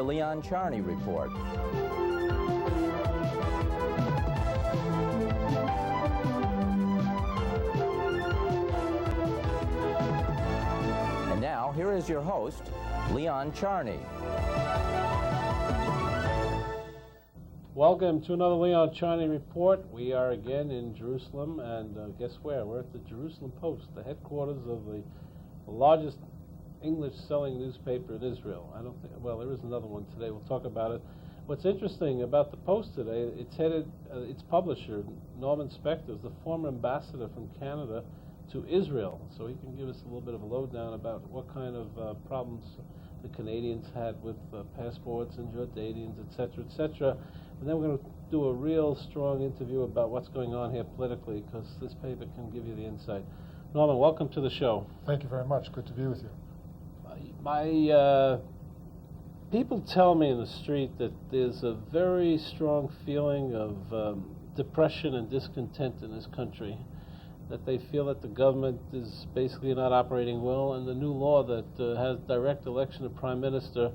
the Leon Charney Report. And now, here is your host, Leon Charney. Welcome to another Leon Charney Report. We are again in Jerusalem, and guess where? We're at the Jerusalem Post, the headquarters of the largest English-selling newspaper in Israel. Well, there is another one today. We'll talk about it. What's interesting about the Post today, its publisher, Norman Spector, is the former ambassador from Canada to Israel. So he can give us a little bit of a lowdown about what kind of problems the Canadians had with passports and Jordanians, et cetera, and then we're going to do a real strong interview about what's going on here politically, because this paper can give you the insight. Norman, welcome to the show. Thank you very much. Good to be with you. My people tell me in the street that there's a very strong feeling of depression and discontent in this country, that they feel that the government is basically not operating well, and the new law that has direct election of prime minister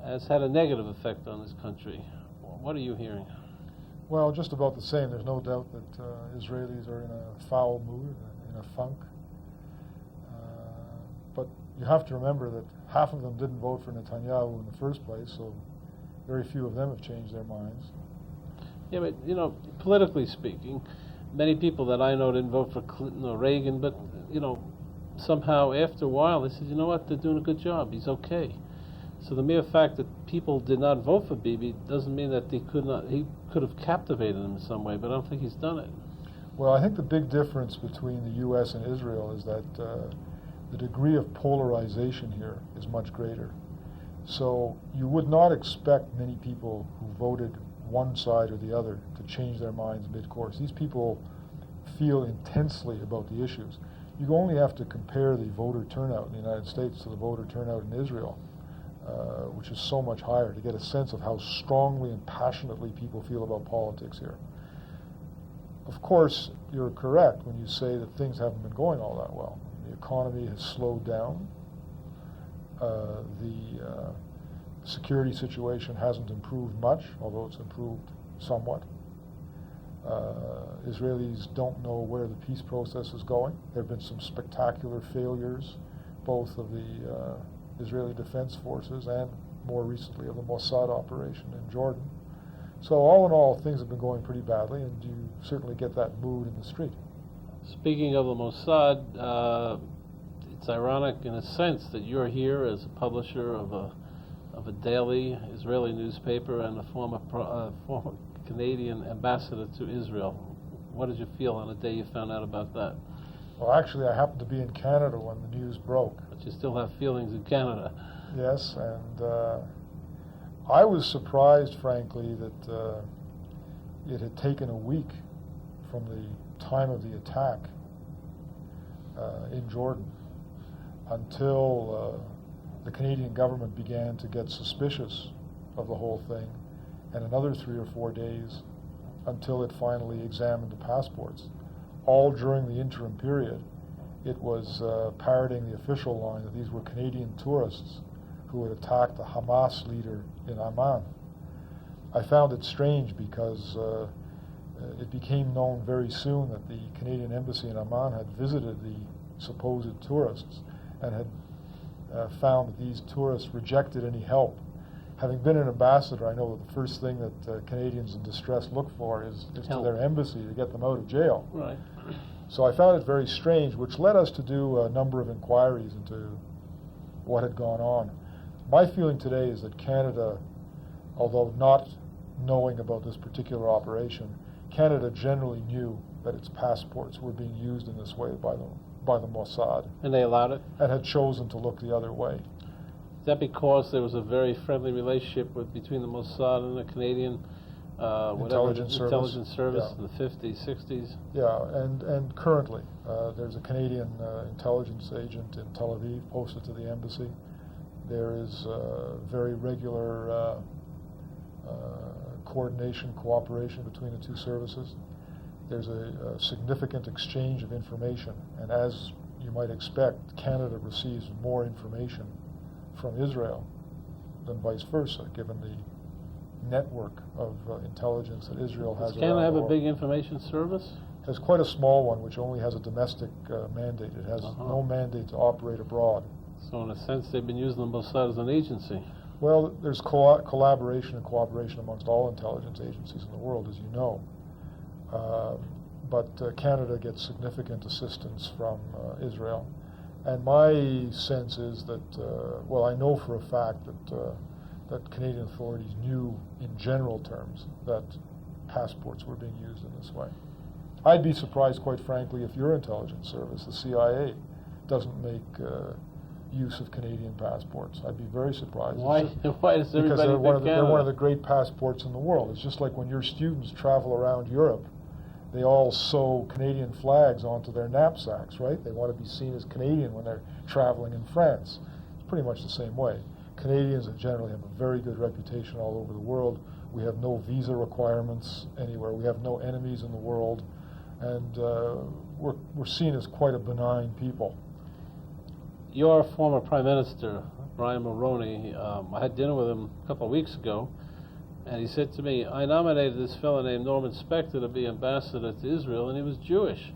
has had a negative effect on this country. What are you hearing? Well, just about the same. There's no doubt that Israelis are in a foul mood, in a funk. But you have to remember that half of them didn't vote for Netanyahu in the first place, so very few of them have changed their minds. Yeah, but, politically speaking, many people that I know didn't vote for Clinton or Reagan, but, somehow after a while they said, you know what, they're doing a good job, he's okay. So the mere fact that people did not vote for Bibi doesn't mean that he could have captivated them in some way, but I don't think he's done it. Well, I think the big difference between the U.S. and Israel is that the degree of polarization here is much greater. So you would not expect many people who voted one side or the other to change their minds mid-course. These people feel intensely about the issues. You only have to compare the voter turnout in the United States to the voter turnout in Israel, which is so much higher, to get a sense of how strongly and passionately people feel about politics here. Of course, you're correct when you say that things haven't been going all that well. The economy has slowed down. The security situation hasn't improved much, although it's improved somewhat. Israelis don't know where the peace process is going. There have been some spectacular failures, both of the Israeli Defense Forces and more recently of the Mossad operation in Jordan. So all in all, things have been going pretty badly, and you certainly get that mood in the street. Speaking of the Mossad, it's ironic in a sense that you're here as a publisher of a daily Israeli newspaper and a former Canadian ambassador to Israel. What did you feel on the day you found out about that? Well, actually, I happened to be in Canada when the news broke. But you still have feelings in Canada. Yes, and I was surprised, frankly, that it had taken a week from the time of the attack in Jordan until the Canadian government began to get suspicious of the whole thing, and another 3 or 4 days until it finally examined the passports. All during the interim period, it was parroting the official line that these were Canadian tourists who had attacked the Hamas leader in Amman. I found it strange because it became known very soon that the Canadian embassy in Amman had visited the supposed tourists and had found that these tourists rejected any help. Having been an ambassador, I know that the first thing that Canadians in distress look for is to their embassy to get them out of jail. Right. So I found it very strange, which led us to do a number of inquiries into what had gone on. My feeling today is that Canada, although not knowing about this particular operation, Canada generally knew that its passports were being used in this way by the Mossad. And they allowed it? And had chosen to look the other way. Is that because there was a very friendly relationship between the Mossad and the Canadian intelligence service in the 50s, 60s? Yeah, and currently there's a Canadian intelligence agent in Tel Aviv posted to the embassy. There is very regular coordination, cooperation between the two services. There's a significant exchange of information, and as you might expect, Canada receives more information from Israel than vice versa, given the network of intelligence that Israel has. Does Canada have a big information service? It has quite a small one, which only has a domestic mandate. It has no mandate to operate abroad. So in a sense, they've been using them both sides as an agency. Well, there's collaboration and cooperation amongst all intelligence agencies in the world, as you know. But Canada gets significant assistance from Israel. And my sense is that, well, I know for a fact that Canadian authorities knew in general terms that passports were being used in this way. I'd be surprised, quite frankly, if your intelligence service, the CIA, doesn't make use of Canadian passports. I'd be very surprised. Why does everybody because think they're one of the great passports in the world. It's just like when your students travel around Europe, they all sew Canadian flags onto their knapsacks, right? They want to be seen as Canadian when they're traveling in France. It's pretty much the same way. Canadians generally have a very good reputation all over the world. We have no visa requirements anywhere. We have no enemies in the world. And we're seen as quite a benign people. Your former Prime Minister, Haim Ramon, I had dinner with him a couple of weeks ago, and he said to me, I nominated this fellow named Norman Spector to be ambassador to Israel, and he was Jewish.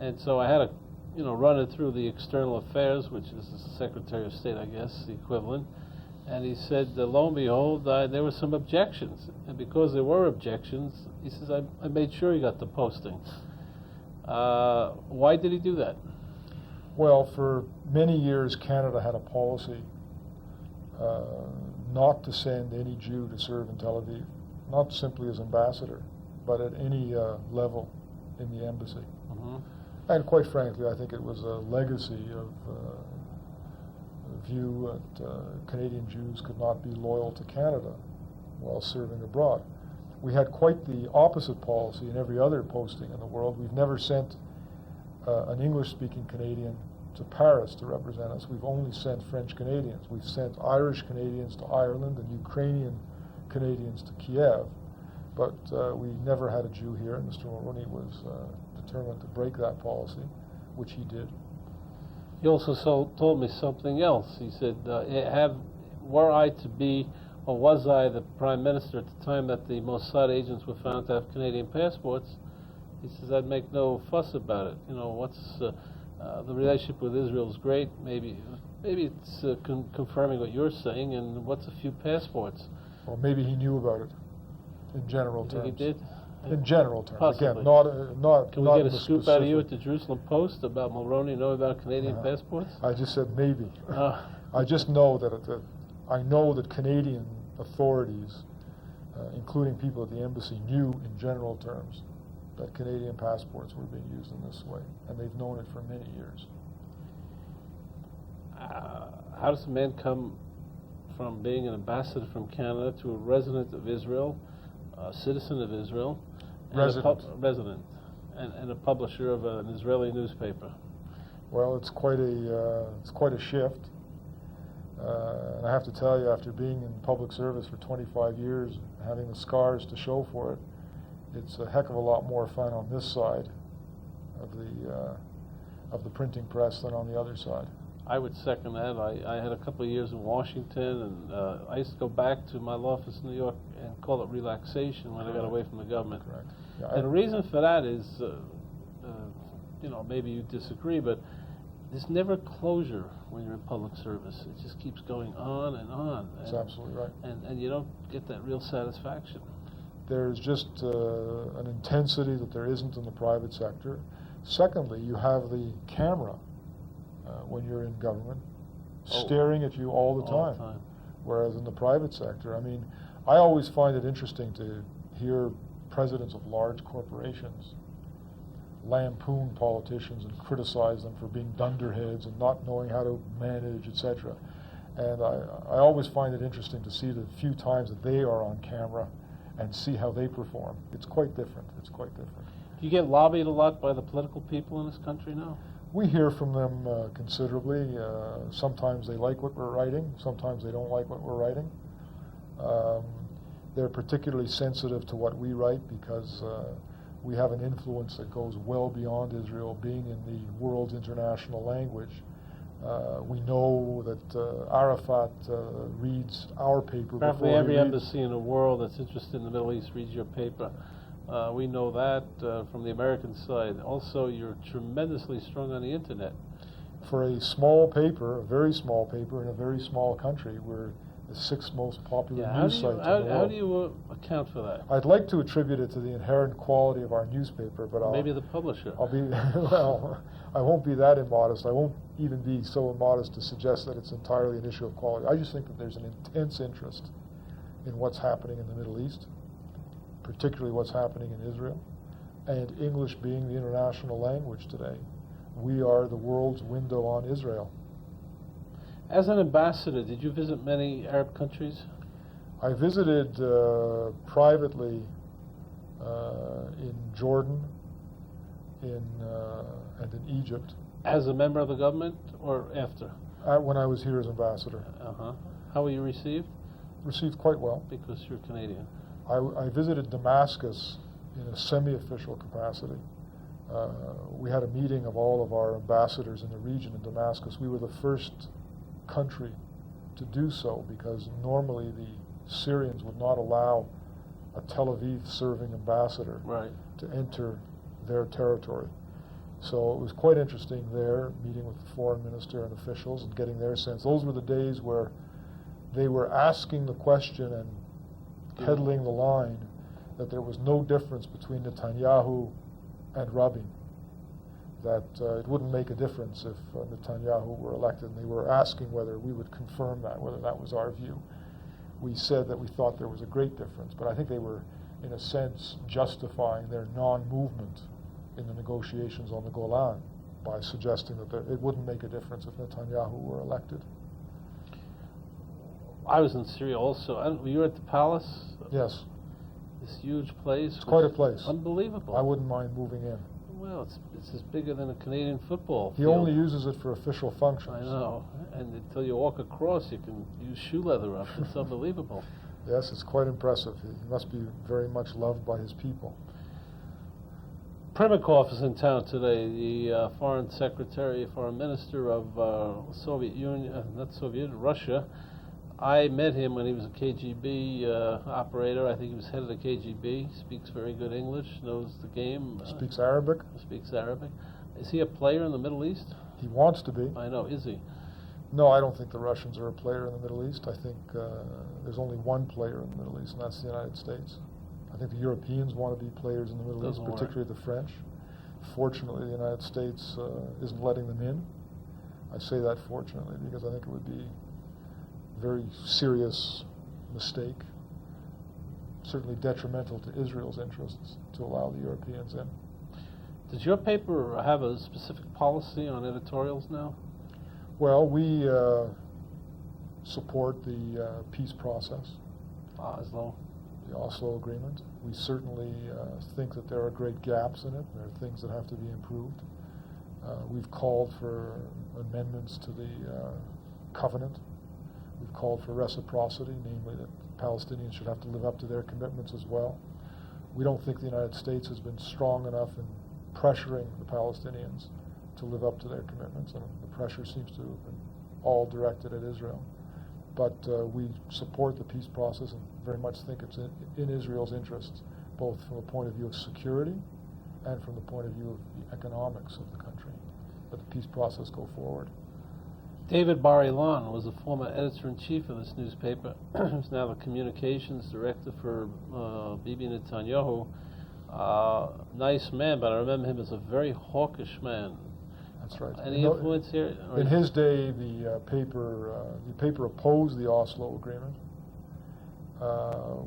And so I had to, run it through the External Affairs, which is the Secretary of State, I guess, the equivalent. And he said, lo and behold, there were some objections. And because there were objections, he says, I made sure he got the posting. Why did he do that? Well, for many years, Canada had a policy not to send any Jew to serve in Tel Aviv, not simply as ambassador, but at any level in the embassy. Mm-hmm. And quite frankly, I think it was a legacy of view that Canadian Jews could not be loyal to Canada while serving abroad. We had quite the opposite policy in every other posting in the world. We've never sent an English-speaking Canadian to Paris to represent us. We've only sent French Canadians. We've sent Irish Canadians to Ireland and Ukrainian Canadians to Kiev, but we never had a Jew here, and Mr. Mulroney was determined to break that policy, which he did. He also told me something else. He said, were I to be, or was I the Prime Minister at the time that the Mossad agents were found to have Canadian passports, he says, I'd make no fuss about it. The relationship with Israel is great. Maybe it's confirming what you're saying, and what's a few passports? Well, maybe he knew about it in general terms. He did? In general terms. Possibly. Again, not Can we get a scoop out of you at the Jerusalem Post about Mulroney knowing about Canadian passports? I just said maybe. I just know that I know that Canadian authorities, including people at the embassy, knew in general terms that Canadian passports were being used in this way, and they've known it for many years. How does a man come from being an ambassador from Canada to a resident of Israel, a citizen of Israel, resident, and a publisher of an Israeli newspaper? Well, it's quite a shift. And I have to tell you, after being in public service for 25 years, having the scars to show for it, it's a heck of a lot more fun on this side of the printing press than on the other side. I would second that. I had a couple of years in Washington, and I used to go back to my law office in New York and call it relaxation when I got away from the government. Correct. Yeah, and the reason for that is, maybe you disagree, but there's never closure when you're in public service. It just keeps going on and on. That's absolutely right. And you don't get that real satisfaction. There's just an intensity that there isn't in the private sector. Secondly, you have the camera when you're in government staring at you all the time. Whereas in the private sector, I always find it interesting to hear presidents of large corporations lampoon politicians and criticize them for being dunderheads and not knowing how to manage, etc. And I always find it interesting to see the few times that they are on camera and see how they perform. It's quite different. It's quite different. Do you get lobbied a lot by the political people in this country now? We hear from them considerably. Sometimes they like what we're writing. Sometimes they don't like what we're writing. They're particularly sensitive to what we write because we have an influence that goes well beyond Israel, being in the world's international language. We know that Arafat reads our paper Probably before every he embassy in the world that's interested in the Middle East reads your paper. We know that from the American side. Also, you're tremendously strong on the internet. For a small paper, a very small paper in a very small country, we're the sixth most popular news site in the world. How do you account for that? I'd like to attribute it to the inherent quality of our newspaper, but maybe the publisher. I'll be well. I won't be that immodest. I won't even be so immodest to suggest that it's entirely an issue of quality. I just think that there's an intense interest in what's happening in the Middle East, particularly what's happening in Israel, and English being the international language today. We are the world's window on Israel. As an ambassador, did you visit many Arab countries? I visited privately in Jordan, and in Egypt. As a member of the government, or after? When I was here as ambassador. How were you received? Received quite well. Because you're Canadian. I visited Damascus in a semi-official capacity. We had a meeting of all of our ambassadors in the region in Damascus. We were the first country to do so because normally the Syrians would not allow a Tel Aviv serving ambassador to enter their territory. So it was quite interesting there, meeting with the foreign minister and officials and getting their sense. Those were the days where they were asking the question and peddling the line that there was no difference between Netanyahu and Rabin, that it wouldn't make a difference if Netanyahu were elected, and they were asking whether we would confirm that, whether that was our view. We said that we thought there was a great difference, but I think they were, in a sense, justifying their non-movement in the negotiations on the Golan by suggesting that it wouldn't make a difference if Netanyahu were elected. I was in Syria also. Were you at the palace? Yes. This huge place. It's quite a place. Unbelievable. I wouldn't mind moving in. Well, it's as bigger than a Canadian football field. He only uses it for official functions. I know. And until you walk across, you can use shoe leather up. It's unbelievable. Yes, it's quite impressive. He must be very much loved by his people. Primakov is in town today, the foreign secretary, foreign minister of Soviet Union, Russia. I met him when he was a KGB operator. I think he was head of the KGB. Speaks very good English, knows the game. Speaks Arabic. Speaks Arabic. Is he a player in the Middle East? He wants to be. I know. Is he? No, I don't think the Russians are a player in the Middle East. I think there's only one player in the Middle East, and that's the United States. I think the Europeans want to be players in the Middle East, particularly the French. Fortunately, the United States isn't letting them in. I say that fortunately because I think it would be a very serious mistake, certainly detrimental to Israel's interests, to allow the Europeans in. Does your paper have a specific policy on editorials now? Well, we support the peace process. Oslo. The Oslo Agreement. We certainly think that there are great gaps in it. There are things that have to be improved. We've called for amendments to the covenant. We've called for reciprocity, namely that Palestinians should have to live up to their commitments as well. We don't think the United States has been strong enough in pressuring the Palestinians to live up to their commitments, and the pressure seems to have been all directed at Israel. But we support the peace process and very much think it's in Israel's interests, both from a point of view of security and from the point of view of the economics of the country, that the peace process go forward. David Bar-Ilan was the former editor-in-chief of this newspaper. He's now the communications director for Bibi Netanyahu. Nice man, but I remember him as a very hawkish man. That's right. Any influence here? In his day, the paper opposed the Oslo Agreement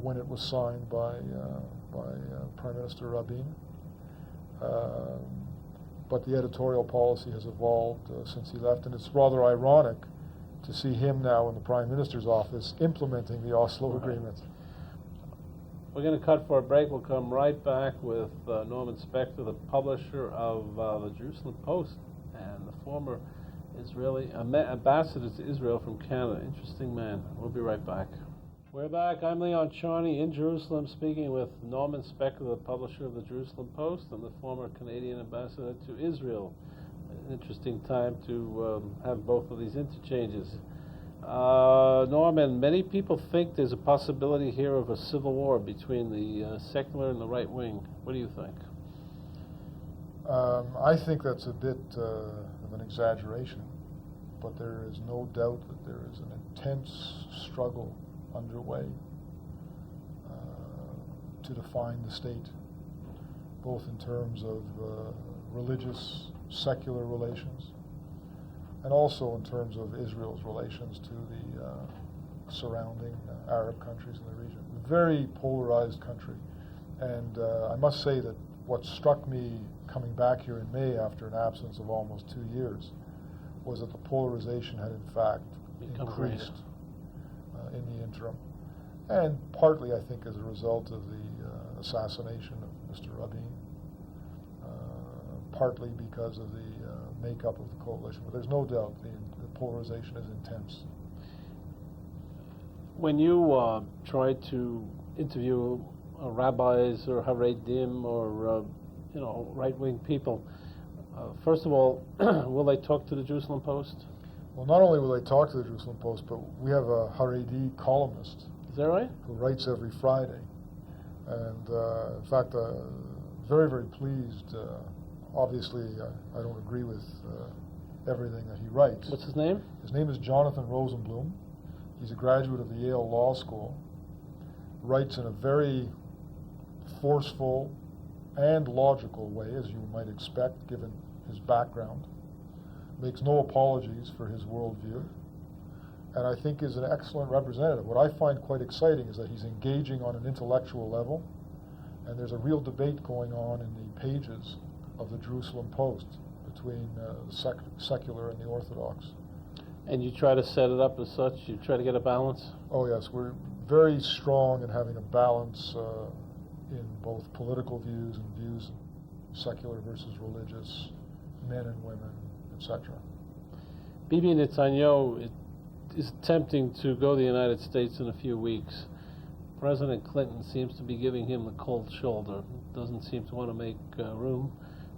when it was signed by Prime Minister Rabin. But the editorial policy has evolved since he left, and it's rather ironic to see him now in the Prime Minister's office implementing the Oslo Agreement. We're going to cut for a break. We'll come right back with Norman Spector, the publisher of the Jerusalem Post, and the former Israeli ambassador to Israel from Canada. Interesting man. We'll be right back. We're back. I'm Leon Charney in Jerusalem, speaking with Norman Spector, the publisher of the Jerusalem Post and the former Canadian ambassador to Israel. Interesting time to have both of these interchanges. Norman, many people think there's a possibility here of a civil war between the secular and the right wing. What do you think? I think that's a bit of an exaggeration, but there is no doubt that there is an intense struggle underway to define the state, both in terms of religious, secular relations, and also in terms of Israel's relations to the surrounding Arab countries in the region. A very polarized country. And I must say that what struck me coming back here in May after an absence of almost 2 years was that the polarization had in fact increased in the interim. And partly, I think, as a result of the assassination of Mr. Rabin, partly because of the makeup of the coalition. But there's no doubt the polarization is intense. When you try to interview rabbis or Haredim or right-wing people, first of all, will they talk to the Jerusalem Post? Well, not only will they talk to the Jerusalem Post, but we have a Haredi columnist. Is that right? Who writes every Friday. And in fact, very, very pleased. Obviously, I don't agree with everything that he writes. What's his name? His name is Jonathan Rosenblum. He's a graduate of the Yale Law School. Writes in a very forceful and logical way, as you might expect, given his background. Makes no apologies for his worldview. And I think is an excellent representative. What I find quite exciting is that he's engaging on an intellectual level, and there's a real debate going on in the pages of the Jerusalem Post between the secular and the Orthodox. And you try to set it up as such? You try to get a balance? Oh yes, we're very strong in having a balance in both political views and views secular versus religious, men and women, etc. Bibi Netanyahu is attempting to go to the United States in a few weeks. President Clinton seems to be giving him the cold shoulder. Doesn't seem to want to make room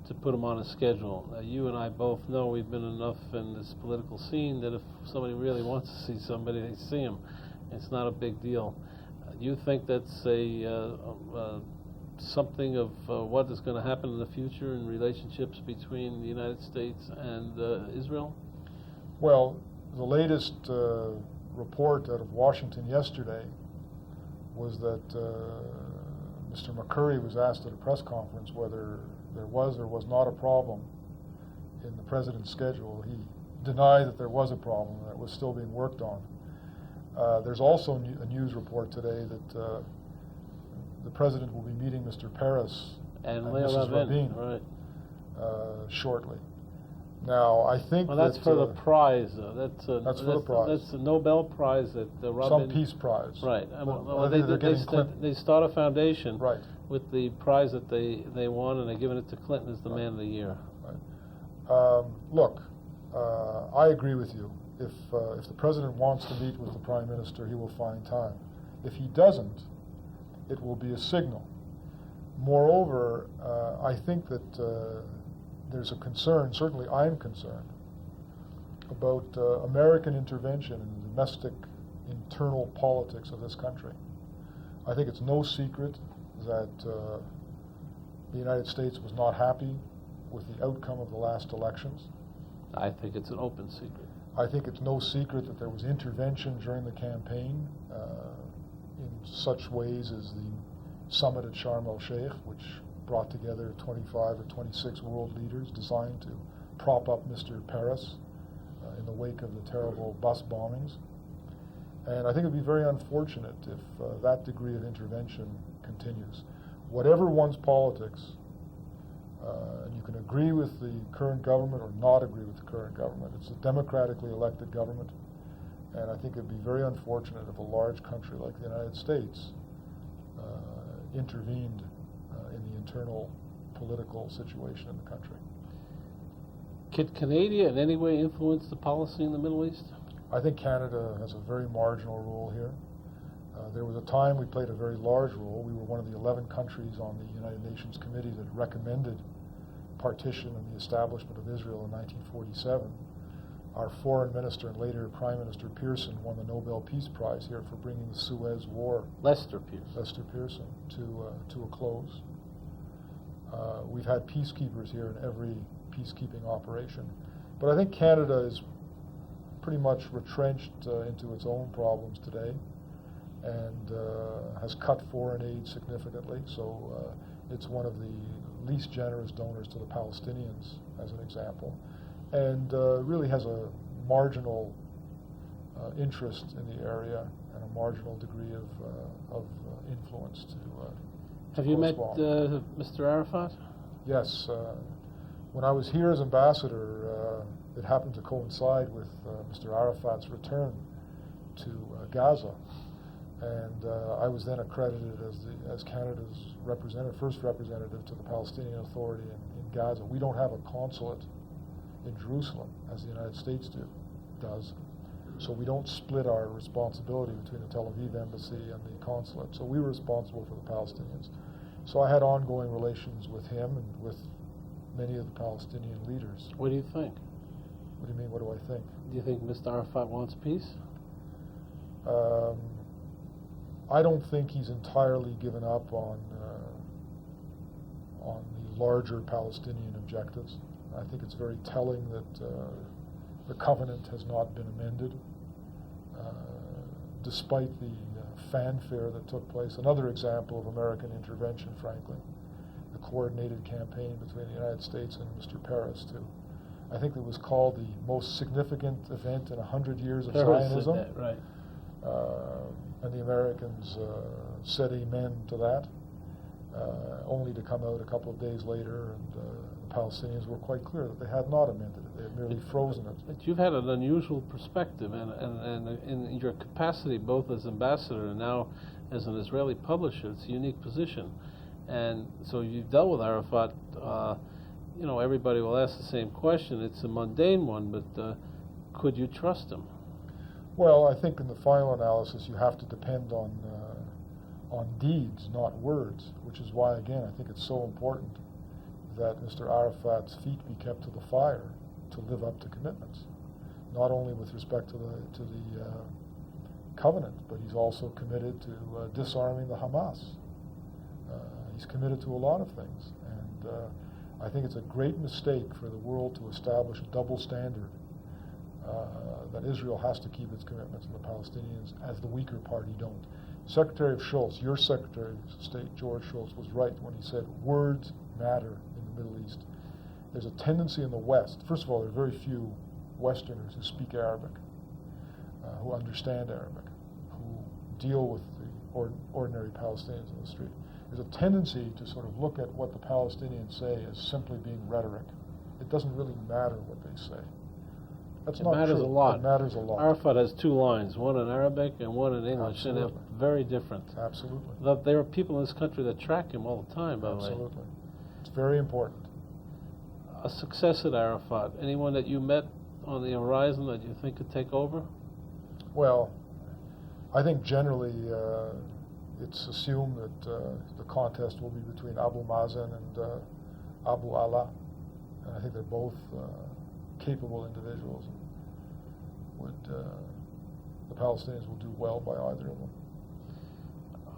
to put him on a schedule. You and I both know we've been enough in this political scene that if somebody really wants to see somebody, they see him. It's not a big deal. Do you think that's something of what is going to happen in the future in relationships between the United States and Israel? Well, the latest report out of Washington yesterday was that Mr. McCurry was asked at a press conference whether there was or was not a problem in the president's schedule. He denied that there was a problem, that it was still being worked on. There's also a news report today that the president will be meeting Mr. Peres and Mrs. Rabin right. Shortly. Now, I think that's for the prize. That's for the prize. That's the Nobel Prize that Rabin... Some peace prize. Right. They start a foundation right. with the prize that they won, and they're giving it to Clinton as the Man of the Year. Right. Look, I agree with you. If the president wants to meet with the prime minister, he will find time. If he doesn't, it will be a signal. Moreover, I think that there's a concern, certainly I'm concerned, about American intervention in the domestic internal politics of this country. I think it's no secret that the United States was not happy with the outcome of the last elections. I think it's an open secret. I think it's no secret that there was intervention during the campaign in such ways as the summit at Sharm el-Sheikh, which brought together 25 or 26 world leaders designed to prop up Mr. Peres in the wake of the terrible bus bombings. And I think it would be very unfortunate if that degree of intervention continues. Whatever one's politics, and you can agree with the current government or not agree with the current government, it's a democratically elected government, and I think it would be very unfortunate if a large country like the United States intervened in the internal political situation in the country. Could Canada in any way influence the policy in the Middle East? I think Canada has a very marginal role here. There was a time we played a very large role. We were one of the 11 countries on the United Nations Committee that recommended partition and the establishment of Israel in 1947, our foreign minister and later Prime Minister Pearson won the Nobel Peace Prize here for bringing the Suez War. Lester Pearson to a close. We've had peacekeepers here in every peacekeeping operation, but I think Canada is pretty much retrenched into its own problems today, and has cut foreign aid significantly. So it's one of the least generous donors to the Palestinians, as an example, and really has a marginal interest in the area and a marginal degree of influence to. Have you met Mr. Arafat? Yes. When I was here as ambassador, it happened to coincide with Mr. Arafat's return to Gaza, and I was then accredited as Canada's first representative to the Palestinian Authority in Gaza. We don't have a consulate in Jerusalem as the United States does, so we don't split our responsibility between the Tel Aviv embassy and the consulate. So we were responsible for the Palestinians. So I had ongoing relations with him and with many of the Palestinian leaders. What do you think? What do you mean, what do I think? Do you think Mr. Arafat wants peace? I don't think he's entirely given up on the larger Palestinian objectives. I think it's very telling that the covenant has not been amended, despite the fanfare that took place. Another example of American intervention, frankly, the coordinated campaign between the United States and Mr. Peres to, I think it was called the most significant event in 100 years of Zionism. Right. And the Americans said amen to that, only to come out a couple of days later, and the Palestinians were quite clear that they had not amended it. They had merely frozen it. But you've had an unusual perspective, and in your capacity both as ambassador and now as an Israeli publisher, it's a unique position. And so you've dealt with Arafat. Everybody will ask the same question. It's a mundane one, but could you trust him? Well, I think in the final analysis you have to depend on deeds, not words, which is why, again, I think it's so important that Mr. Arafat's feet be kept to the fire to live up to commitments, not only with respect to the covenant, but he's also committed to disarming the Hamas. He's committed to a lot of things, and I think it's a great mistake for the world to establish a double standard, that Israel has to keep its commitments and the Palestinians, as the weaker party, don't. Secretary of Schultz, your Secretary of State, George Shultz, was right when he said words matter in the Middle East. There's a tendency in the West. First of all, there are very few Westerners who speak Arabic, who understand Arabic, who deal with the ordinary Palestinians in the street. There's a tendency to sort of look at what the Palestinians say as simply being rhetoric. It doesn't really matter what they say. That's not true. It matters a lot. It matters a lot. Arafat has two lines, one in Arabic and one in English, Absolutely. and they're very different. Absolutely. There are people in this country that track him all the time, by the way. Absolutely. It's very important. A successor to Arafat, anyone that you met on the horizon that you think could take over? Well, I think generally it's assumed that the contest will be between Abu Mazen and Abu Allah, and I think they're both capable individuals, and the Palestinians will do well by either of them.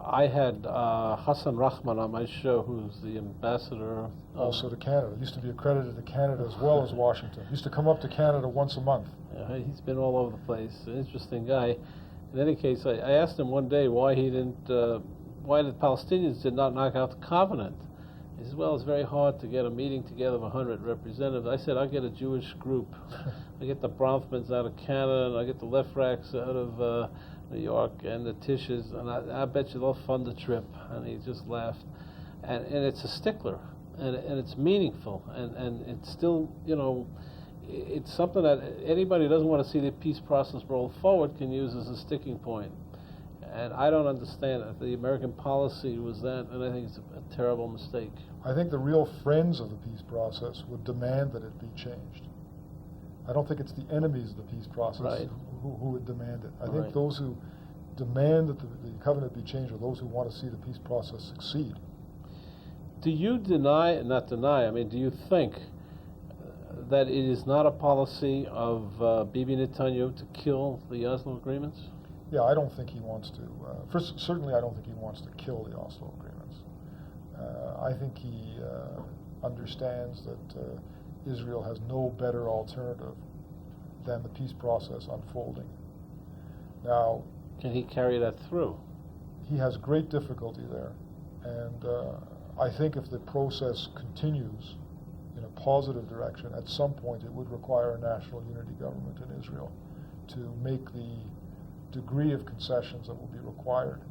I had Hassan Rahman on my show, who's the ambassador. Also to Canada. He used to be accredited to Canada as well as Washington. He used to come up to Canada once a month. Yeah, he's been all over the place. An interesting guy. In any case, I asked him one day why the Palestinians did not knock out the covenant. He said, well, it's very hard to get a meeting together of 100 representatives. I said, I'll get a Jewish group. I get the Bronfmans out of Canada, and I get the Lefracks out of New York, and the Tishes, and I bet you they'll fund the trip. And he just laughed. And it's a stickler, and it's meaningful, and it's still, it's something that anybody who doesn't want to see the peace process roll forward can use as a sticking point. And I don't understand it. The American policy was that, and I think it's a terrible mistake. I think the real friends of the peace process would demand that it be changed. I don't think it's the enemies of the peace process who would demand it. I think those who demand that the covenant be changed are those who want to see the peace process succeed. Do you not deny, I mean, do you think that it is not a policy of Bibi Netanyahu to kill the Oslo agreements? Yeah, I don't think he wants to. First, certainly, I don't think he wants to kill the Oslo agreements. I think he understands that Israel has no better alternative than the peace process unfolding. Now, can he carry that through? He has great difficulty there, and I think if the process continues in a positive direction, at some point it would require a national unity government in Israel to make the degree of concessions that will be required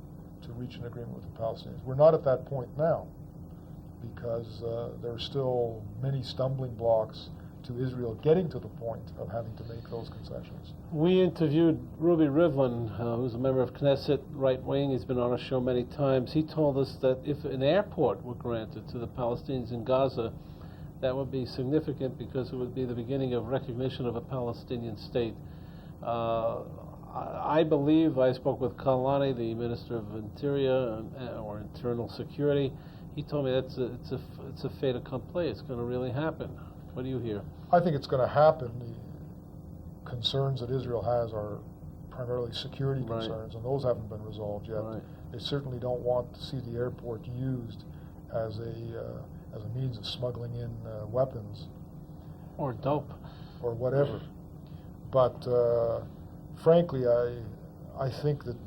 to reach an agreement with the Palestinians. We're not at that point now because there are still many stumbling blocks to Israel getting to the point of having to make those concessions. We interviewed Ruby Rivlin, who's a member of Knesset, right wing. He's been on our show many times. He told us that if an airport were granted to the Palestinians in Gaza, that would be significant because it would be the beginning of recognition of a Palestinian state. I believe, I spoke with Kalani, the Minister of Interior or Internal Security. He told me it's a fait accompli. It's going to really happen. What do you hear? I think it's going to happen. The concerns that Israel has are primarily security concerns, and those haven't been resolved yet. Right. They certainly don't want to see the airport used as a means of smuggling in weapons. Or dope. Or whatever. But frankly, I think that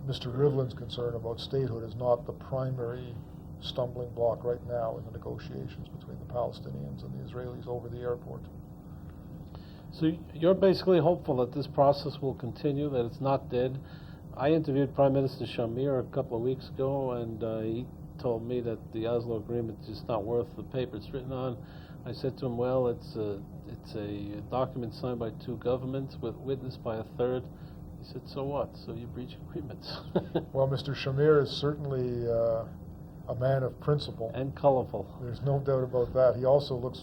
Mr. Rivlin's concern about statehood is not the primary stumbling block right now in the negotiations between the Palestinians and the Israelis over the airport. So you're basically hopeful that this process will continue, that it's not dead. I interviewed Prime Minister Shamir a couple of weeks ago, and he told me that the Oslo agreement is just not worth the paper it's written on. I said to him, well, it's a document signed by two governments, witnessed by a third. He said, so what? So you breach agreements. Well, Mr. Shamir is certainly a man of principle. And colorful. There's no doubt about that. He also looks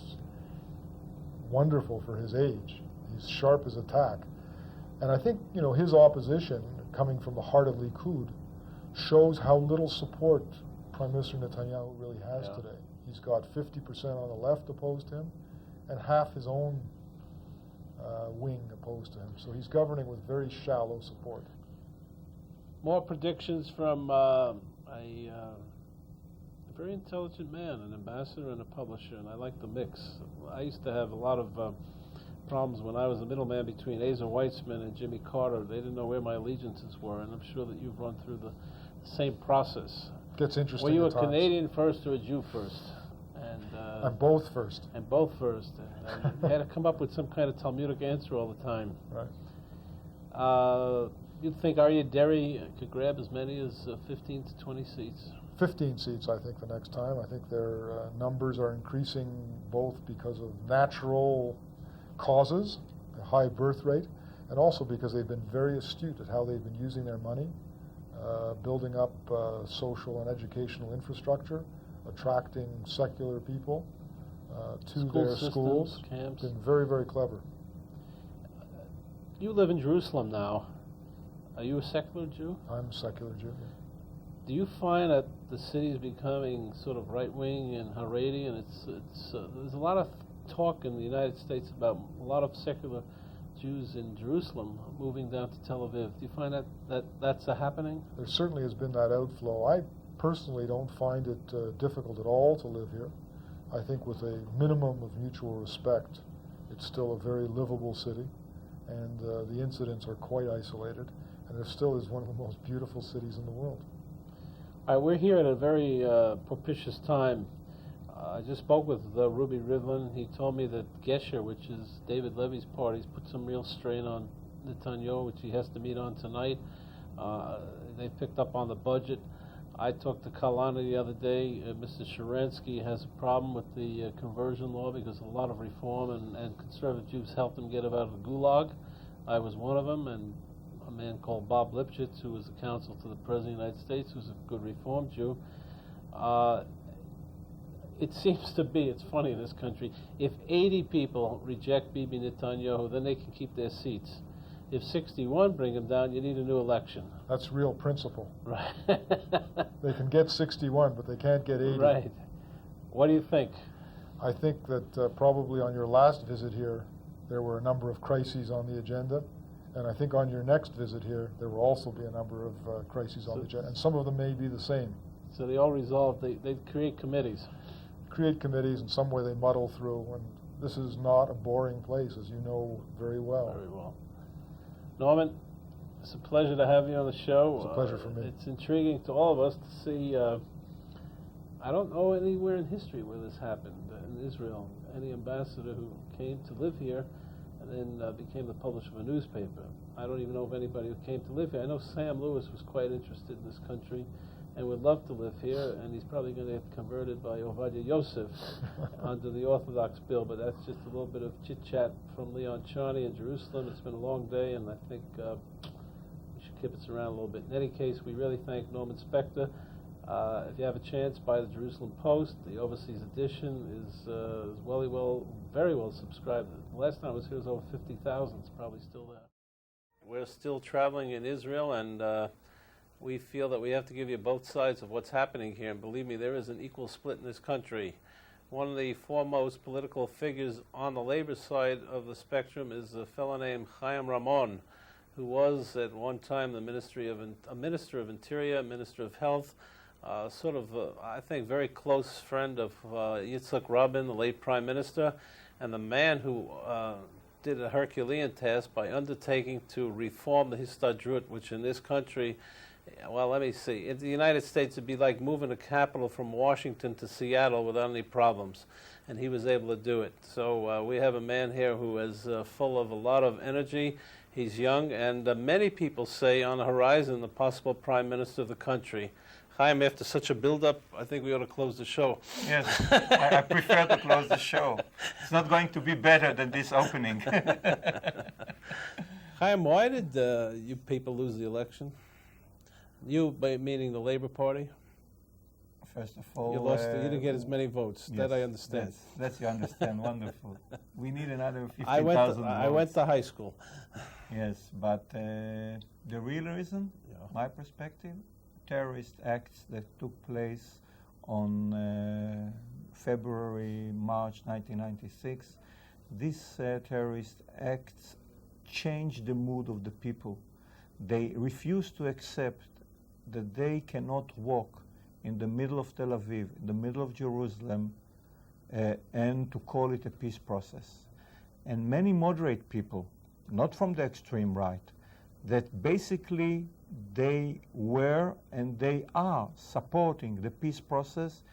wonderful for his age. He's sharp as a tack. And I think, his opposition, coming from the heart of Likud, shows how little support Prime Minister Netanyahu really has today. He's got 50% on the left opposed to him, and half his own wing opposed to him. So he's governing with very shallow support. More predictions from a very intelligent man, an ambassador and a publisher, and I like the mix. I used to have a lot of problems when I was the middleman between Asa Weitzman and Jimmy Carter. They didn't know where my allegiances were, and I'm sure that you've run through the same process. Gets interesting. Were you a times. Canadian first or a Jew first? And I'm both first. And both first. And you had to come up with some kind of Talmudic answer all the time. Right. You'd think Aryeh Deri could grab as many as 15 to 20 seats? 15 seats, I think, the next time. I think their numbers are increasing both because of natural causes, a high birth rate, and also because they've been very astute at how they've been using their money, building up social and educational infrastructure, attracting secular people to their schools. Camps. Been very, very clever. You live in Jerusalem now. Are you a secular Jew? I'm a secular Jew. Yeah. Do you find that the city is becoming sort of right-wing and Haredi, and there's a lot of talk in the United States about a lot of secular Jews in Jerusalem moving down to Tel Aviv. Do you find that's happening? There certainly has been that outflow. I personally don't find it difficult at all to live here. I think with a minimum of mutual respect, it's still a very livable city, and the incidents are quite isolated, and it still is one of the most beautiful cities in the world. All right, we're here at a very propitious time. I just spoke with Ruby Rivlin. He told me that Gesher, which is David Levy's party, has put some real strain on Netanyahu, which he has to meet on tonight. They picked up on the budget. I talked to Kalani the other day. Mr. Sharansky has a problem with the conversion law because a lot of reform and conservative Jews helped him get out of the gulag. I was one of them, and a man called Bob Lipschitz, who was the counsel to the President of the United States, who's a good Reform Jew. It seems to be, it's funny in this country, if 80 people reject Bibi Netanyahu, then they can keep their seats. If 61 bring him down, you need a new election. That's real principle. Right. They can get 61, but they can't get 80. Right. What do you think? I think that probably on your last visit here, there were a number of crises on the agenda. And I think on your next visit here, there will also be a number of crises on the agenda. And some of them may be the same. So they all resolve, they create committees. Create committees, and some way they muddle through. And this is not a boring place, as you know very well. Very well. Norman, it's a pleasure to have you on the show. It's a pleasure for me. It's intriguing to all of us to see, I don't know anywhere in history where this happened, in Israel. Any ambassador who came to live here and then became the publisher of a newspaper. I don't even know of anybody who came to live here. I know Sam Lewis was quite interested in this country and would love to live here, and he's probably going to get converted by Ovadia Yosef under the Orthodox bill, but that's just a little bit of chit-chat from Leon Charney in Jerusalem. It's been a long day, and I think we should kibitz around a little bit. In any case, we really thank Norman Spector. If you have a chance, buy the Jerusalem Post. The overseas edition is very well subscribed. The last time I was here, it was over 50,000. It's probably still there. We're still traveling in Israel, and we feel that we have to give you both sides of what's happening here. And believe me, there is an equal split in this country. One of the foremost political figures on the labor side of the spectrum is a fellow named Haim Ramon, who was at one time a Minister of Interior, Minister of Health, I think, very close friend of Yitzhak Rabin, the late Prime Minister, and the man who did a Herculean task by undertaking to reform the Histadrut, which in this country, well, let me see, in the United States it'd be like moving the capital from Washington to Seattle without any problems, and he was able to do it. So we have a man here who is full of a lot of energy. He's young, and many people say on the horizon the possible Prime Minister of the country. Chaim, after such a build-up, I think we ought to close the show. Yes, I prefer to close the show. It's not going to be better than this opening. Chaim, why did you people lose the election? You, meaning the Labor Party? First of all, you lost. You didn't get as many votes. Yes, that I understand. Yes, that you understand. Wonderful. We need another 15,000 votes. I went to high school. Yes, but the real reason, my perspective, terrorist acts that took place on March 1996. These terrorist acts changed the mood of the people. They refused to accept that they cannot walk in the middle of Tel Aviv, in the middle of Jerusalem, and to call it a peace process. And many moderate people, not from the extreme right, that basically they were and they are supporting the peace process.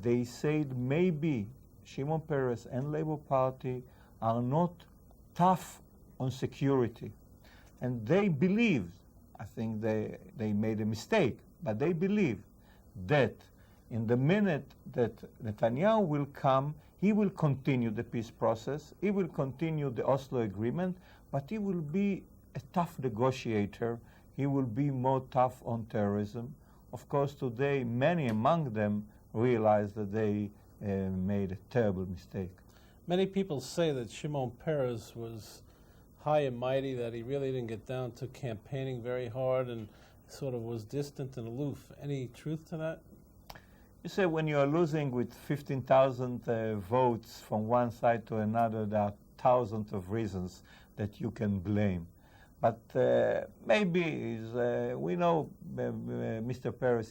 They said maybe Shimon Peres and Labour Party are not tough on security. And they believed, I think they made a mistake, but they believe that in the minute that Netanyahu will come, he will continue the peace process, he will continue the Oslo agreement, but he will be a tough negotiator, he will be more tough on terrorism. Of course, today, many among them realize that they made a terrible mistake. Many people say that Shimon Peres was high and mighty, that he really didn't get down to campaigning very hard and sort of was distant and aloof. Any truth to that? You say when you are losing with 15,000 votes from one side to another, there are thousands of reasons that you can blame. But maybe we know Mr. Peres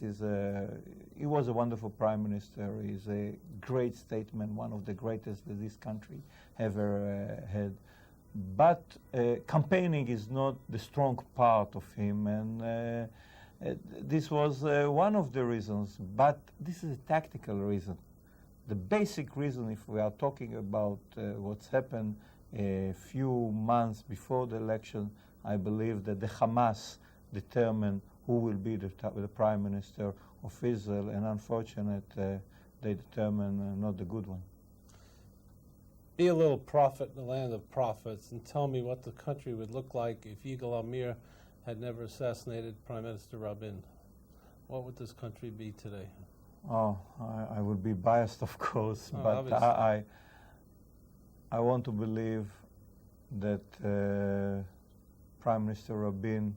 he was a wonderful prime minister. He's a great statesman, one of the greatest that this country ever had. But campaigning is not the strong part of him, and this was one of the reasons. But this is a tactical reason. The basic reason, if we are talking about what's happened a few months before the election, I believe that the Hamas determined who will be the prime minister of Israel, and unfortunately, they determined not the good one. Be a little prophet in the land of prophets and tell me what the country would look like if Yigal Amir had never assassinated Prime Minister Rabin. What would this country be today? Oh, I would be biased, of course, but I want to believe that Prime Minister Rabin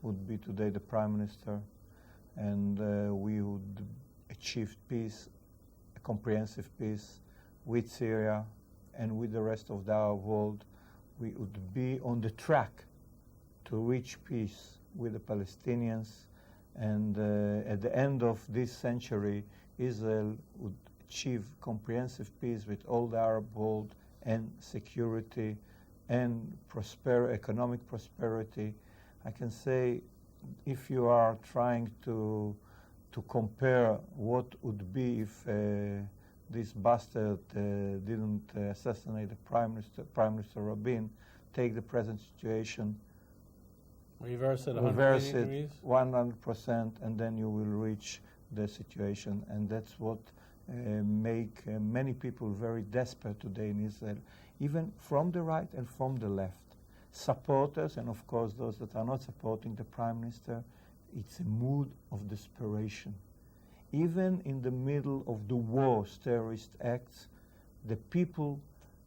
would be today the Prime Minister, and we would achieve peace, a comprehensive peace with Syria and with the rest of the Arab world, we would be on the track to reach peace with the Palestinians. And at the end of this century, Israel would achieve comprehensive peace with all the Arab world and security and economic prosperity. I can say, if you are trying to compare what would be if this bastard didn't assassinate the Prime Minister Rabin, take the present situation, reverse it reverse 180 degrees? 100%, and then you will reach the situation. And that's what make many people very desperate today in Israel, even from the right and from the left. Supporters, and of course those that are not supporting the Prime Minister, it's a mood of desperation. Even in the middle of the worst terrorist acts, the people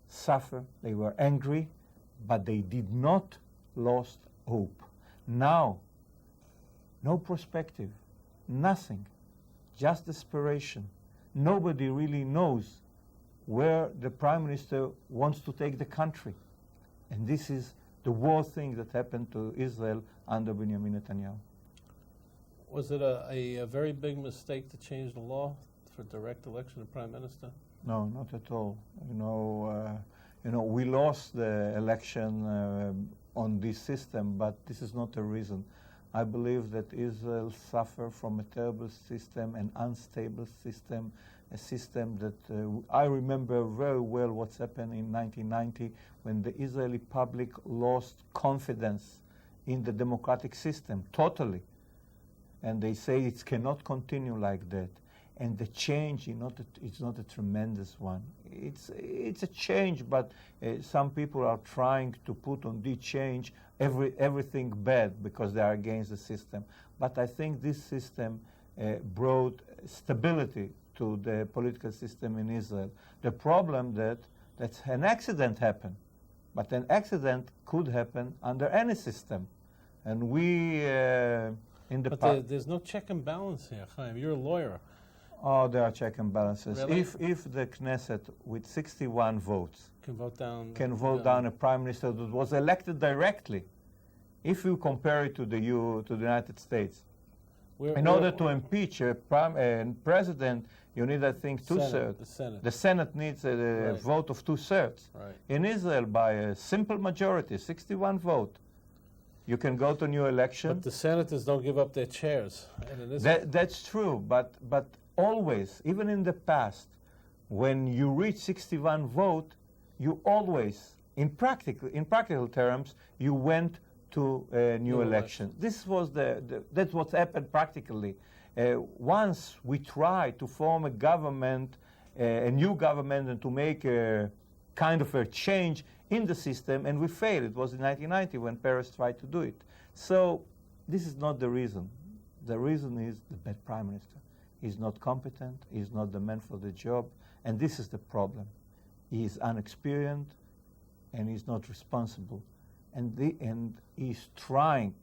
suffer. They were angry, but they did not lose hope. Now, no perspective, nothing, just desperation. Nobody really knows where the Prime Minister wants to take the country. And this is the worst thing that happened to Israel under Benjamin Netanyahu. Was it a very big mistake to change the law for direct election of Prime Minister? No, not at all. We lost the election on this system, but this is not a reason. I believe that Israel suffered from a terrible system, an unstable system, a system that I remember very well what's happened in 1990 when the Israeli public lost confidence in the democratic system, totally. And they say it cannot continue like that. And the change it's not a tremendous one. It's a change, but some people are trying to put on the change everything bad because they are against the system. But I think this system brought stability to the political system in Israel. The problem that an accident happened, but an accident could happen under any system. And we in the But there's no check and balance here, Chaim. You're a lawyer. Oh, there are check and balances. Really? If the Knesset with 61 votes Can vote down a prime minister that was elected directly, if you compare it to the United States, in order to impeach a president, you need, I think, two-thirds. The Senate. The Senate needs a vote of two-thirds. Right. In Israel, by a simple majority, 61 vote, you can go to new election. But the senators don't give up their chairs. And That's true, but always, even in the past, when you reach 61 vote, you always, in practical terms, you went to a new election. This was that's what happened practically. Once we tried to form a government, a new government, and to make a kind of a change in the system, and we failed. It was in 1990 when Peres tried to do it. So this is not the reason. The reason is the bad prime minister. He's not competent. He's not the man for the job, and this is the problem. He is inexperienced, and he's not responsible, and he's trying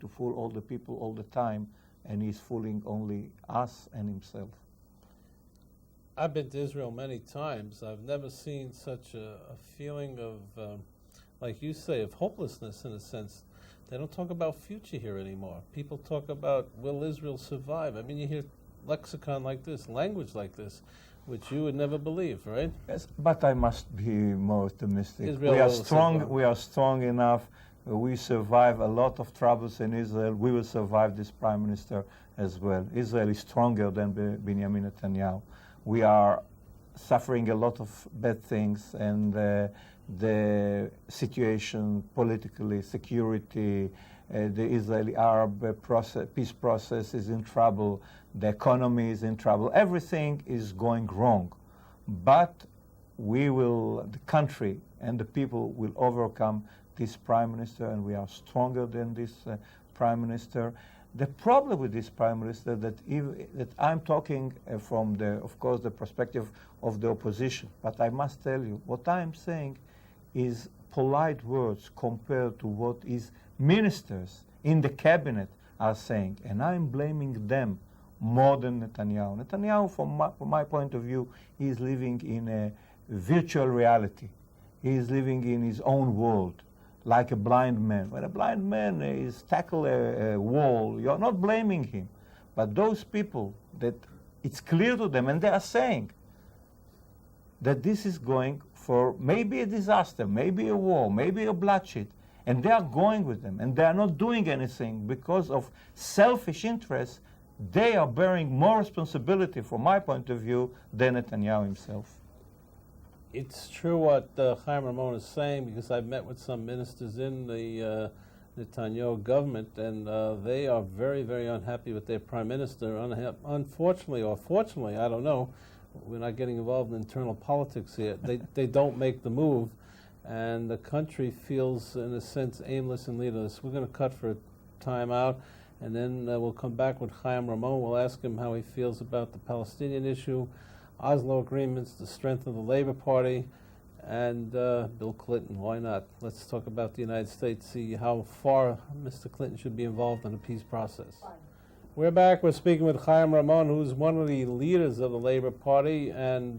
to fool all the people all the time, and he's fooling only us and himself. I've been to Israel many times. I've never seen such a feeling of, like you say, of hopelessness in a sense. They don't talk about future here anymore. People talk about, will Israel survive? I mean, you hear lexicon like this, language like this, which you would never believe, right? Yes, but I must be more optimistic. Israel we are will strong. survive. We are strong enough. We survive a lot of troubles in Israel. We will survive this prime minister as well. Israel is stronger than Benjamin Netanyahu. We are suffering a lot of bad things, and the situation politically, security, the Israeli-Arab peace process is in trouble. The economy is in trouble. Everything is going wrong. But the country and the people will overcome this prime minister, and we are stronger than this prime minister. The problem with this prime minister that I'm talking from of course, the perspective of the opposition, but I must tell you, what I'm saying is polite words compared to what is ministers in the cabinet are saying, and I'm blaming them more than Netanyahu. Netanyahu, from my point of view, he is living in a virtual reality. He is living in his own world, like a blind man. When a blind man is tackle a wall, you're not blaming him. But those people that it's clear to them, and they are saying that this is going for maybe a disaster, maybe a war, maybe a bloodshed, and they are going with them, and they are not doing anything because of selfish interests. They are bearing more responsibility, from my point of view, than Netanyahu himself. It's true what Haim Ramon is saying, because I've met with some ministers in the Netanyahu government, and they are very, very unhappy with their prime minister. Unfortunately, or fortunately, I don't know, we're not getting involved in internal politics here. They don't make the move, and the country feels, in a sense, aimless and leaderless. We're going to cut for a time out, and then we'll come back with Haim Ramon. We'll ask him how he feels about the Palestinian issue, Oslo agreements, the strength of the Labor Party, and Bill Clinton. Why not? Let's talk about the United States, see how far Mr. Clinton should be involved in the peace process. We're back. We're speaking with Haim Ramon, who's one of the leaders of the Labor Party, and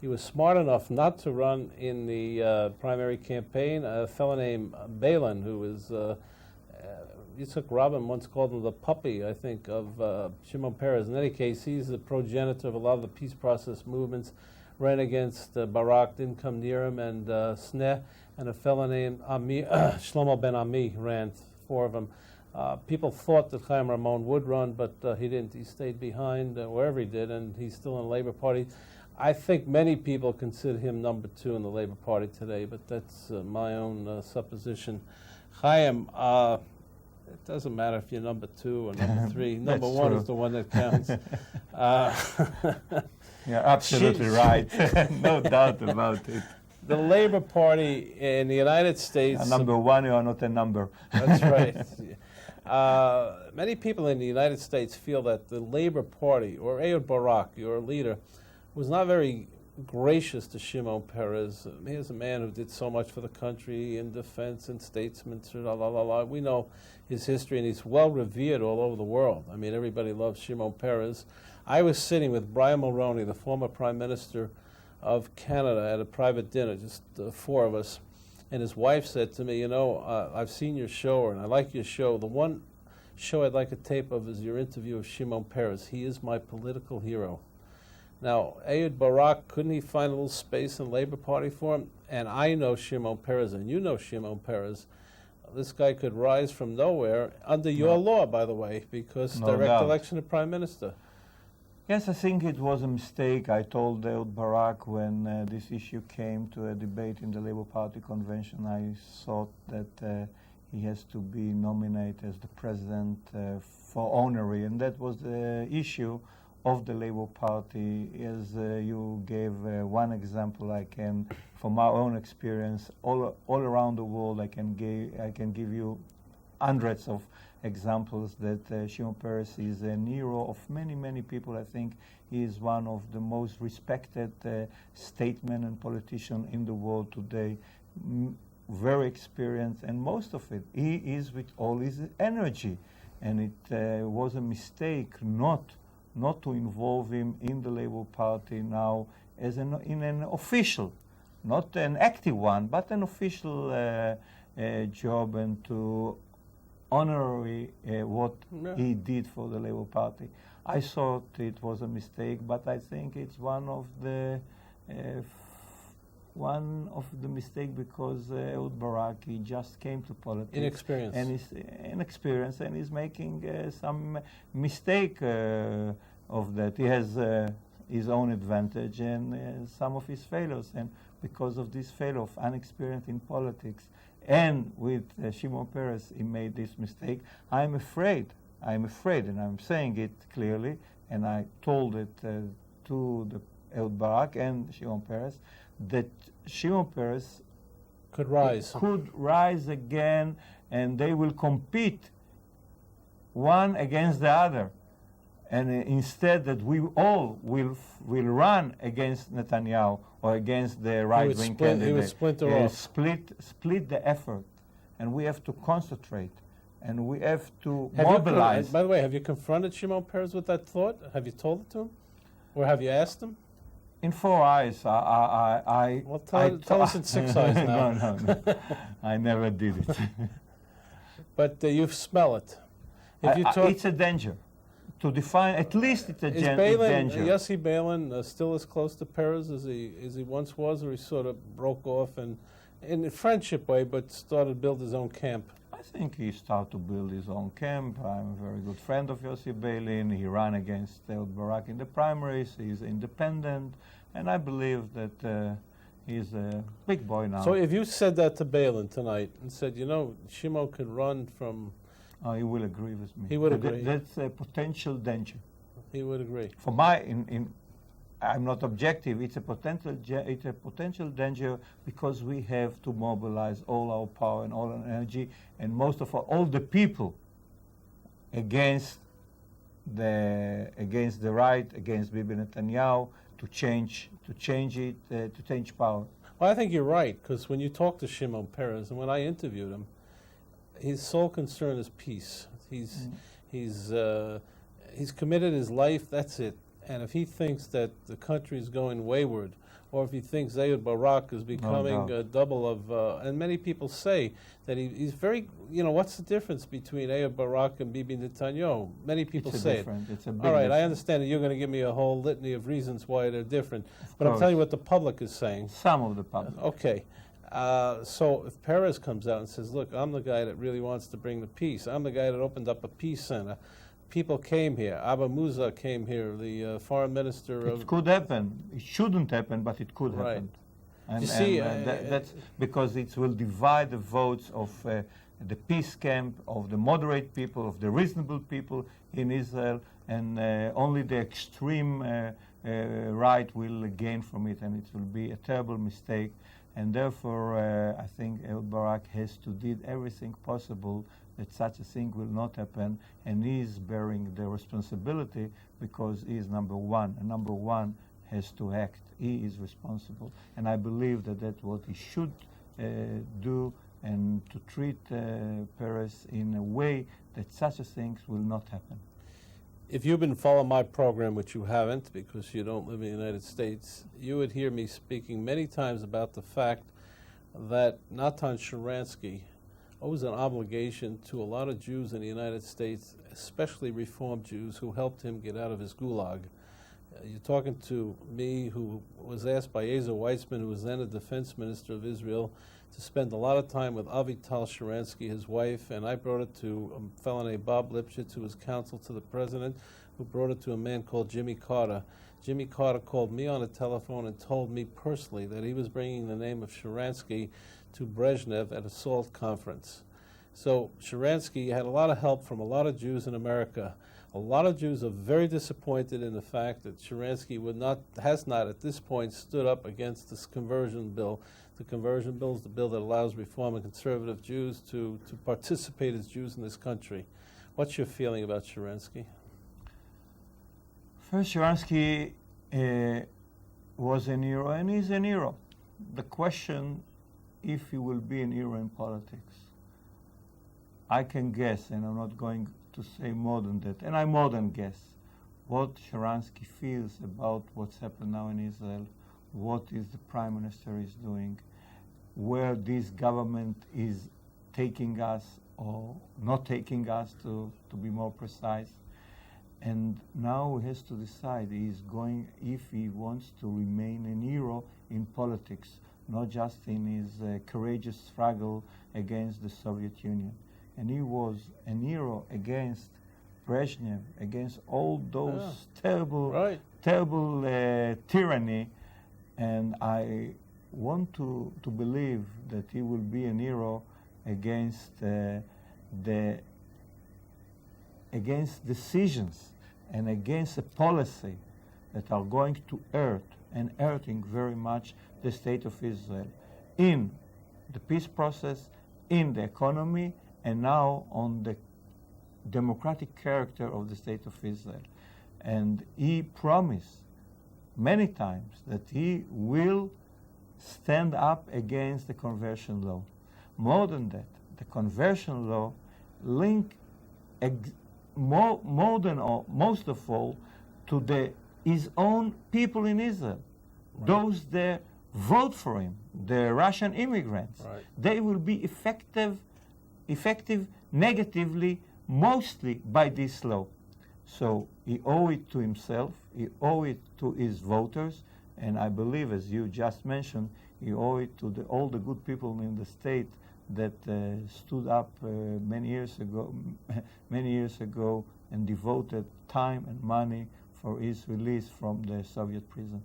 he was smart enough not to run in the primary campaign. A fellow named Balin, who was Yitzhak Rabin once called him the puppy, I think, of Shimon Peres. In any case, he's the progenitor of a lot of the peace process movements. Ran against Barak, didn't come near him, and Sneh, and a fellow named Shlomo Ben Ami ran, 4 of them. People thought that Haim Ramon would run, but he didn't. He stayed behind wherever he did, and he's still in the Labor Party. I think many people consider him number 2 in the Labor Party today, but that's my own supposition. Chaim, it doesn't matter if you're number 2 or number 3. Number 1 is the one that counts. You're absolutely right. No doubt about it. The Labor Party in the United States... number 1, you are not a number. That's right. Many people in the United States feel that the Labor Party, or Ehud Barak, your leader, was not very gracious to Shimon Peres. Here's a man who did so much for the country in defense and statesmanship, We know his history, and he's well revered all over the world. I mean, everybody loves Shimon Peres. I was sitting with Brian Mulroney, the former Prime Minister of Canada, at a private dinner, just 4 of us, and his wife said to me, I've seen your show, and I like your show. The one show I'd like a tape of is your interview of Shimon Peres. He is my political hero. Now, Ehud Barak, couldn't he find a little space in the Labor Party for him? And I know Shimon Peres, and you know Shimon Peres. This guy could rise from nowhere under your law, by the way, because direct election of Prime Minister. Yes, I think it was a mistake. I told Ehud Barak when this issue came to a debate in the Labour Party convention, I thought that he has to be nominated as the president for honorary, and that was the issue of the Labour Party. As you gave one example, I can, from my own experience, all around the world, I can give you hundreds of examples that Shimon Peres is a hero of many, many people. I think he is one of the most respected statesmen and politicians in the world today. Very experienced, and most of it, he is with all his energy. And it was a mistake not to involve him in the Labour Party now as in an official, not an active one, but an official job, and to honorary what he did for the Labour Party. I thought it was a mistake, but I think it's one of the mistake because Ehud Barak, he just came to politics. Inexperience. And he's inexperienced, and he's making some mistake of that. He has his own advantage and some of his failures, and because of this failure of inexperience in politics, and with Shimon Peres, he made this mistake. I'm afraid, and I'm saying it clearly, and I told it to the Ehud Barak and Shimon Peres, that Shimon Peres could rise again, and they will compete one against the other. And instead that we all will run against Netanyahu or against the right-wing candidate. He would splinter off. Split the effort. And we have to concentrate and we have to mobilize. By the way, have you confronted Shimon Peres with that thought? Have you told it to him? Or have you asked him? In 4 eyes, Well, tell us in 6 eyes now. No. I never did it. But you smell it. It's a danger. To define, at least it's a danger. Yossi Beilin still as close to Peres as he once was, or he sort of broke off and in a friendship way, but started to build his own camp? I think he started to build his own camp. I'm a very good friend of Yossi Beilin. He ran against Ehud Barak in the primaries. He's independent, and I believe that he's a big boy now. So if you said that to Beilin tonight and said, you know, Shimon could run from... he will agree with me. He would agree. That's a potential danger. He would agree. For I'm not objective. It's a potential danger because we have to mobilize all our power and all our energy, and most of all the people against the right, against Bibi Netanyahu, to change power. Well, I think you're right, because when you talk to Shimon Peres, and when I interviewed him, his sole concern is peace. He's committed his life. That's it. And if he thinks that the country is going wayward, or if he thinks Ehud Barak is becoming a double of, and many people say that he's very, what's the difference between Ehud Barak and Bibi Netanyahu? Many people say it. It's a big All right, difference. I understand that you're going to give me a whole litany of reasons why they're different, but I'm telling you what the public is saying. Some of the public. Okay. So if Peres comes out and says, look, I'm the guy that really wants to bring the peace. I'm the guy that opened up a peace center. People came here. Abba Musa came here, the foreign minister of... It could happen. It shouldn't happen, but it could happen. And, you see, that's because it will divide the votes of the peace camp, of the moderate people, of the reasonable people in Israel, and only the extreme right will gain from it, and it will be a terrible mistake. And therefore, I think Ehud Barak has to do everything possible that such a thing will not happen, and he is bearing the responsibility because he is number one, and number one has to act. He is responsible, and I believe that that's what he should do, and to treat Peres in a way that such a thing will not happen. If you've been following my program, which you haven't because you don't live in the United States, you would hear me speaking many times about the fact that Natan Sharansky owes an obligation to a lot of Jews in the United States, especially Reform Jews, who helped him get out of his gulag. You're talking to me, who was asked by Ezer Weitzman, who was then the defense minister of Israel, to spend a lot of time with Avital Sharansky, his wife, and I brought it to a fellow named Bob Lipschitz, who was counsel to the president, who brought it to a man called Jimmy Carter. Jimmy Carter called me on the telephone and told me personally that he was bringing the name of Sharansky to Brezhnev at a SALT conference. So Sharansky had a lot of help from a lot of Jews in America. A lot of Jews are very disappointed in the fact that Sharansky has not at this point stood up against this conversion bill. The conversion bill is the bill that allows Reform and conservative Jews to participate as Jews in this country. What's your feeling about Sharansky? First, Sharansky was an hero, and he's an hero. The question, if he will be an hero in politics, I can guess, and I'm not going to say more than that, and I more than guess, what Sharansky feels about what's happened now in Israel, what is the Prime Minister is doing, where this government is taking us or not taking us, to be more precise. And now he has to decide if he wants to remain an hero in politics, not just in his courageous struggle against the Soviet Union. And he was an hero against Brezhnev, against all those terrible tyranny. And I want to believe that he will be an hero against against decisions and against a policy that are going to hurt and hurting very much the state of Israel in the peace process, in the economy, and now on the democratic character of the state of Israel. And he promised many times that he will stand up against the conversion law. More than that, the conversion law link more than all, most of all, to his own people in Israel. Right. Those that vote for him, the Russian immigrants, right. They will be effective negatively, mostly by this law. So he owes it to himself, he owes it to his voters, and I believe, as you just mentioned, he owes it to all the good people in the state that stood up many years ago and devoted time and money for his release from the Soviet prison.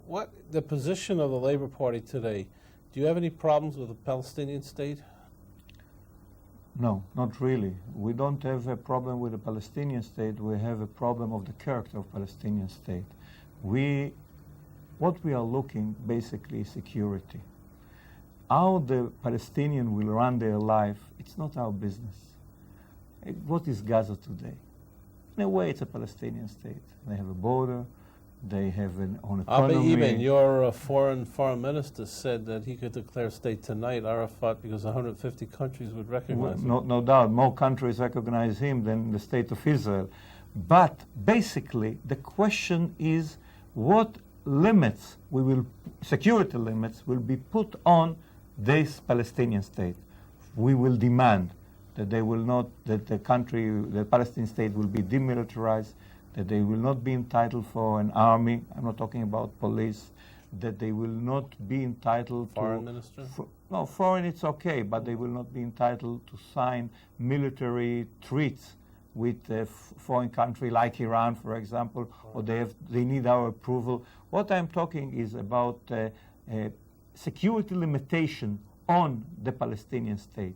What the position of the Labor Party today? Do you have any problems with the Palestinian state? No, not really. We don't have a problem with the Palestinian state. We have a problem of the character of Palestinian state. What we are looking basically is security. How the Palestinians will run their life, it's not our business. What is Gaza today? In a way, it's a Palestinian state. They have a border, they have an own economy. Even your foreign minister said that he could declare state tonight, Arafat, because 150 countries would recognize him. No doubt, more countries recognize him than the state of Israel. But basically, the question is what limits security limits will be put on this Palestinian state. We will demand that the Palestinian state will be demilitarized, that they will not be entitled for an army. I'm not talking about police. That they will not be entitled Foreign minister? No, foreign it's okay, but they will not be entitled to sign military treaties with a foreign country like Iran, for example, or they need our approval. What I'm talking is about security limitation on the Palestinian state.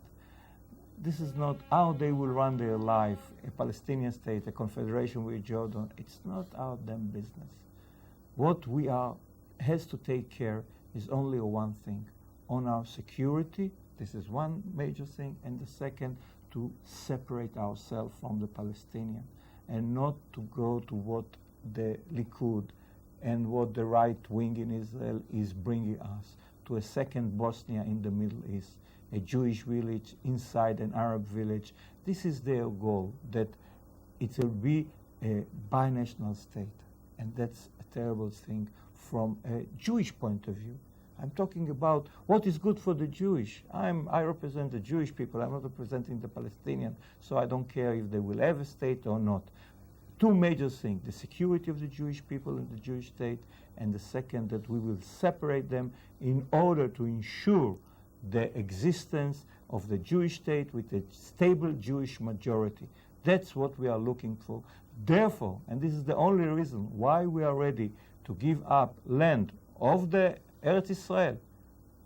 This is not how they will run their life, a Palestinian state, a confederation with Jordan. It's not our damn business. What we has to take care is only one thing, on our security. This is one major thing, and the second, to separate ourselves from the Palestinian and not to go to what the Likud and what the right wing in Israel is bringing us, to a second Bosnia in the Middle East, a Jewish village inside an Arab village. This is their goal, that it will be a binational state. And that's a terrible thing from a Jewish point of view. I'm talking about what is good for the Jewish. I represent the Jewish people. I'm not representing the Palestinian, so I don't care if they will have a state or not. Two major things, the security of the Jewish people and the Jewish state, and the second, that we will separate them in order to ensure the existence of the Jewish state with a stable Jewish majority. That's what we are looking for. Therefore, and this is the only reason why we are ready to give up land of the Eretz Israel,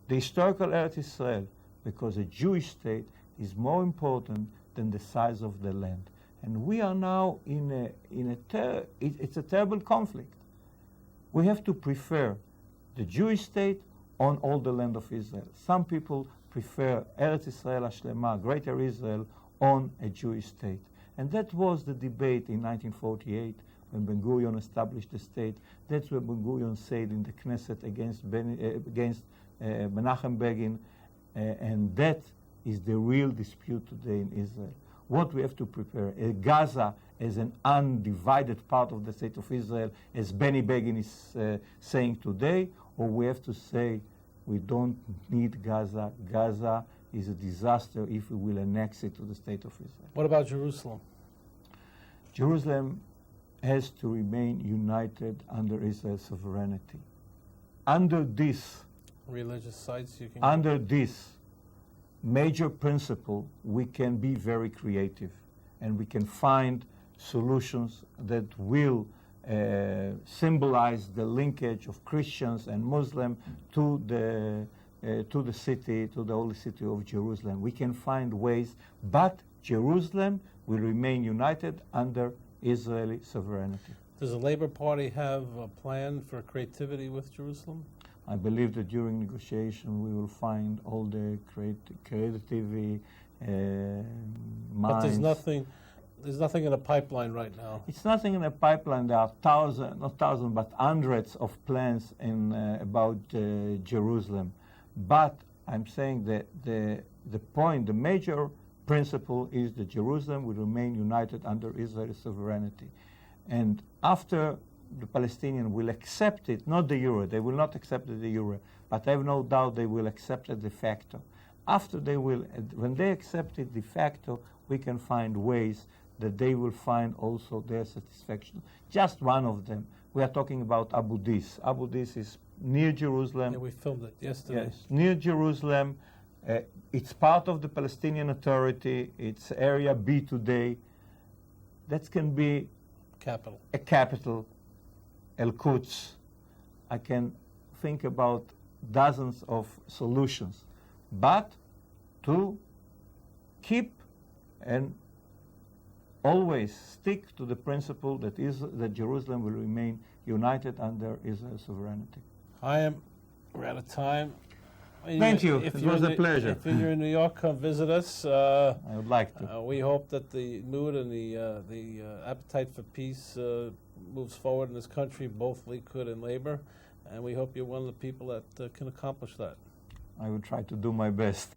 the historical Eretz Israel, because a Jewish state is more important than the size of the land. And we are now it's a terrible conflict. We have to prefer the Jewish state on all the land of Israel. Some people prefer Eretz Israel Hashlema, Greater Israel, on a Jewish state. And that was the debate in 1948 when Ben-Gurion established the state. That's what Ben-Gurion said in the Knesset against Menachem Begin, and that is the real dispute today in Israel. What we have to prepare, Gaza as an undivided part of the state of Israel, as Benny Begin is saying today, or we have to say we don't need Gaza. Gaza is a disaster if we will annex it to the state of Israel. What about Jerusalem? Jerusalem has to remain united under Israel's sovereignty. Under this religious sites you can under this major principle, we can be very creative, and we can find solutions that will symbolize the linkage of Christians and Muslims to the city, to the holy city of Jerusalem. We can find ways, but Jerusalem will remain united under Israeli sovereignty. Does the Labor Party have a plan for creativity with Jerusalem? I believe that during negotiation we will find all the creativity, minds. But there's nothing in the pipeline right now. It's nothing in the pipeline. There are not hundreds of plans about Jerusalem. But I'm saying that the major principle is that Jerusalem will remain united under Israel's sovereignty. And after the Palestinians will accept it, not the euro, they will not accept the euro, but I have no doubt they will accept it de facto. After they will, when they accept it de facto, we can find ways that they will find also their satisfaction. Just one of them, we are talking about Abu Dis. Abu Dis is near Jerusalem. Yeah, we filmed it yesterday. Yes, near Jerusalem. It's part of the Palestinian Authority. It's Area B today. That can be Capital. a capital, El-Quds. I can think about dozens of solutions. But to keep and always stick to the principle that that Jerusalem will remain united under Israel's sovereignty. Haim, we're out of time. Thank you. It was a pleasure. If you're in New York, come visit us. I would like to. We hope that the mood and the appetite for peace moves forward in this country, both Likud and Labor, and we hope you're one of the people that can accomplish that. I will try to do my best.